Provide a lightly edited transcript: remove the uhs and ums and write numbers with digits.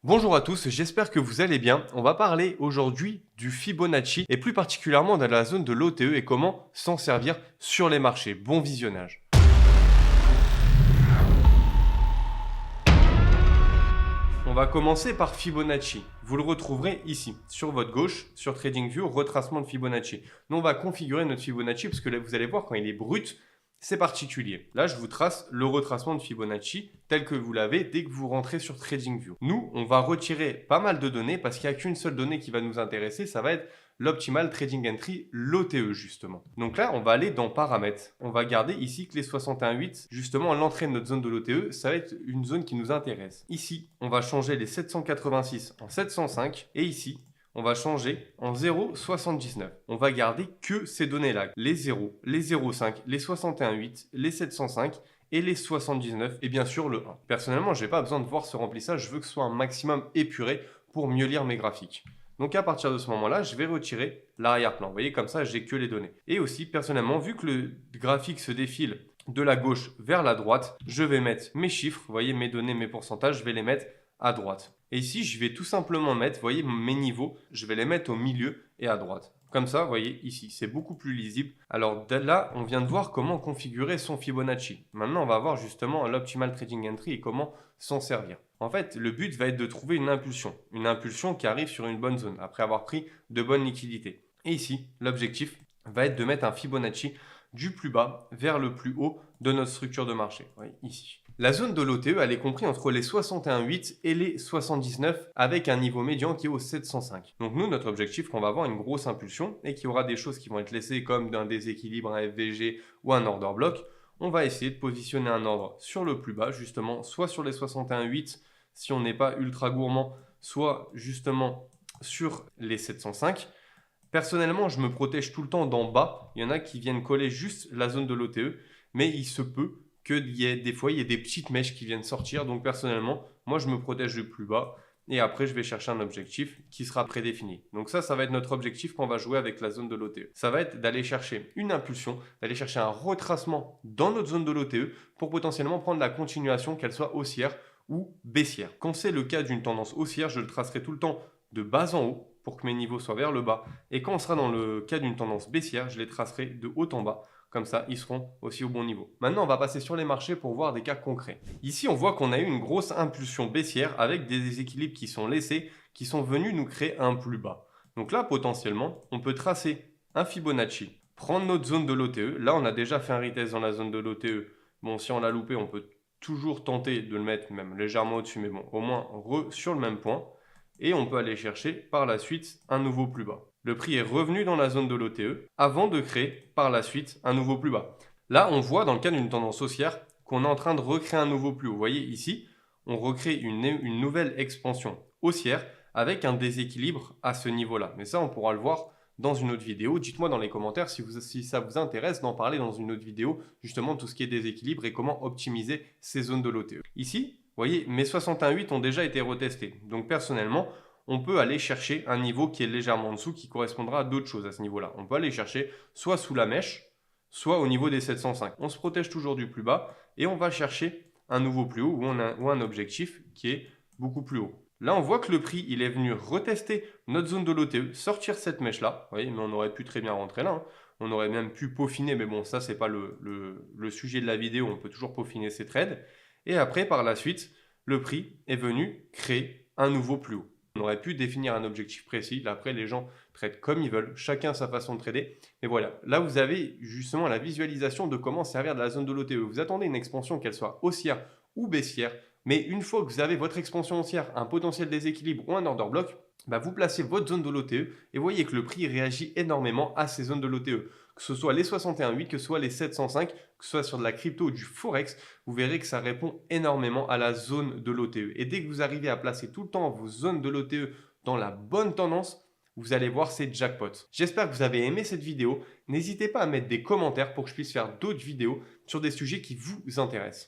Bonjour à tous, j'espère que vous allez bien. On va parler aujourd'hui du Fibonacci et plus particulièrement de la zone de l'OTE et comment s'en servir sur les marchés. Bon visionnage. On va commencer par Fibonacci. Vous le retrouverez ici, sur votre gauche, sur TradingView, retracement de Fibonacci. Nous, on va configurer notre Fibonacci parce que là, vous allez voir, quand il est brut, c'est particulier. Là, je vous trace le retracement de Fibonacci tel que vous l'avez dès que vous rentrez sur TradingView. Nous, on va retirer pas mal de données parce qu'il n'y a qu'une seule donnée qui va nous intéresser, ça va être l'Optimal Trading Entry, l'OTE justement. Donc là, on va aller dans Paramètres. On va garder ici clé 61.8. Justement, à l'entrée de notre zone de l'OTE, ça va être une zone qui nous intéresse. Ici, on va changer les 786 en 705 et ici, on va changer en 0,79. On va garder que ces données-là. Les 0, les 0,5, les 61,8, les 705 et les 79 et bien sûr le 1. Personnellement, je n'ai pas besoin de voir ce remplissage. Je veux que ce soit un maximum épuré pour mieux lire mes graphiques. Donc à partir de ce moment-là, je vais retirer l'arrière-plan. Vous voyez, comme ça, j'ai que les données. Et aussi, personnellement, vu que le graphique se défile de la gauche vers la droite, je vais mettre mes chiffres, vous voyez, mes données, mes pourcentages, je vais les mettre à droite. Et ici, je vais tout simplement mettre, vous voyez, mes niveaux, je vais les mettre au milieu et à droite. Comme ça, vous voyez, ici, c'est beaucoup plus lisible. Alors là, on vient de voir comment configurer son Fibonacci. Maintenant, on va voir justement l'Optimal Trading Entry et comment s'en servir. En fait, le but va être de trouver une impulsion qui arrive sur une bonne zone, après avoir pris de bonnes liquidités. Et ici, l'objectif va être de mettre un Fibonacci du plus bas vers le plus haut de notre structure de marché. Vous voyez, ici. La zone de l'OTE, elle est comprise entre les 61,8 et les 79 avec un niveau médian qui est au 705. Donc nous, notre objectif, qu'on va avoir une grosse impulsion et qu'il y aura des choses qui vont être laissées comme d'un déséquilibre, un FVG ou un order block, on va essayer de positionner un ordre sur le plus bas, justement, soit sur les 61,8 si on n'est pas ultra gourmand, soit justement sur les 705. Personnellement, je me protège tout le temps d'en bas. Il y en a qui viennent coller juste la zone de l'OTE, mais il se peut qu'il y ait des fois, il y ait des petites mèches qui viennent sortir. Donc personnellement, moi, je me protège du plus bas. Et après, je vais chercher un objectif qui sera prédéfini. Donc ça va être notre objectif quand on va jouer avec la zone de l'OTE. Ça va être d'aller chercher une impulsion, d'aller chercher un retracement dans notre zone de l'OTE pour potentiellement prendre la continuation, qu'elle soit haussière ou baissière. Quand c'est le cas d'une tendance haussière, je le tracerai tout le temps de bas en haut pour que mes niveaux soient vers le bas. Et quand on sera dans le cas d'une tendance baissière, je les tracerai de haut en bas. Comme ça, ils seront aussi au bon niveau. Maintenant, on va passer sur les marchés pour voir des cas concrets. Ici, on voit qu'on a eu une grosse impulsion baissière avec des déséquilibres qui sont laissés, qui sont venus nous créer un plus bas. Donc là, potentiellement, on peut tracer un Fibonacci, prendre notre zone de l'OTE. Là, on a déjà fait un retest dans la zone de l'OTE. Bon, si on l'a loupé, on peut toujours tenter de le mettre même légèrement au-dessus, mais bon, au moins sur le même point. Et on peut aller chercher par la suite un nouveau plus bas. Le prix est revenu dans la zone de l'OTE avant de créer par la suite un nouveau plus bas. Là, on voit dans le cas d'une tendance haussière qu'on est en train de recréer un nouveau plus haut. Vous voyez ici, on recrée une nouvelle expansion haussière avec un déséquilibre à ce niveau-là. Mais ça, on pourra le voir dans une autre vidéo. Dites-moi dans les commentaires si ça vous intéresse d'en parler dans une autre vidéo, justement tout ce qui est déséquilibre et comment optimiser ces zones de l'OTE. Ici, vous voyez, mes 61,8 ont déjà été retestés. Donc personnellement, on peut aller chercher un niveau qui est légèrement en dessous, qui correspondra à d'autres choses à ce niveau-là. On peut aller chercher soit sous la mèche, soit au niveau des 705. On se protège toujours du plus bas et on va chercher un nouveau plus haut ou un objectif qui est beaucoup plus haut. Là, on voit que le prix, il est venu retester notre zone de l'OTE, sortir cette mèche-là. Vous voyez, mais on aurait pu très bien rentrer là. On aurait même pu peaufiner, mais bon, ça, c'est pas le sujet de la vidéo. On peut toujours peaufiner ses trades. Et après, par la suite, le prix est venu créer un nouveau plus haut. On aurait pu définir un objectif précis. Là, après, les gens traitent comme ils veulent. Chacun sa façon de trader. Mais voilà, là, vous avez justement la visualisation de comment servir de la zone de l'OTE. Vous attendez une expansion, qu'elle soit haussière ou baissière. Mais une fois que vous avez votre expansion haussière, un potentiel déséquilibre ou un order block, vous placez votre zone de l'OTE et voyez que le prix réagit énormément à ces zones de l'OTE. Que ce soit les 61,8, que ce soit les 705, que ce soit sur de la crypto ou du forex, vous verrez que ça répond énormément à la zone de l'OTE. Et dès que vous arrivez à placer tout le temps vos zones de l'OTE dans la bonne tendance, vous allez voir, c'est jackpot. J'espère que vous avez aimé cette vidéo. N'hésitez pas à mettre des commentaires pour que je puisse faire d'autres vidéos sur des sujets qui vous intéressent.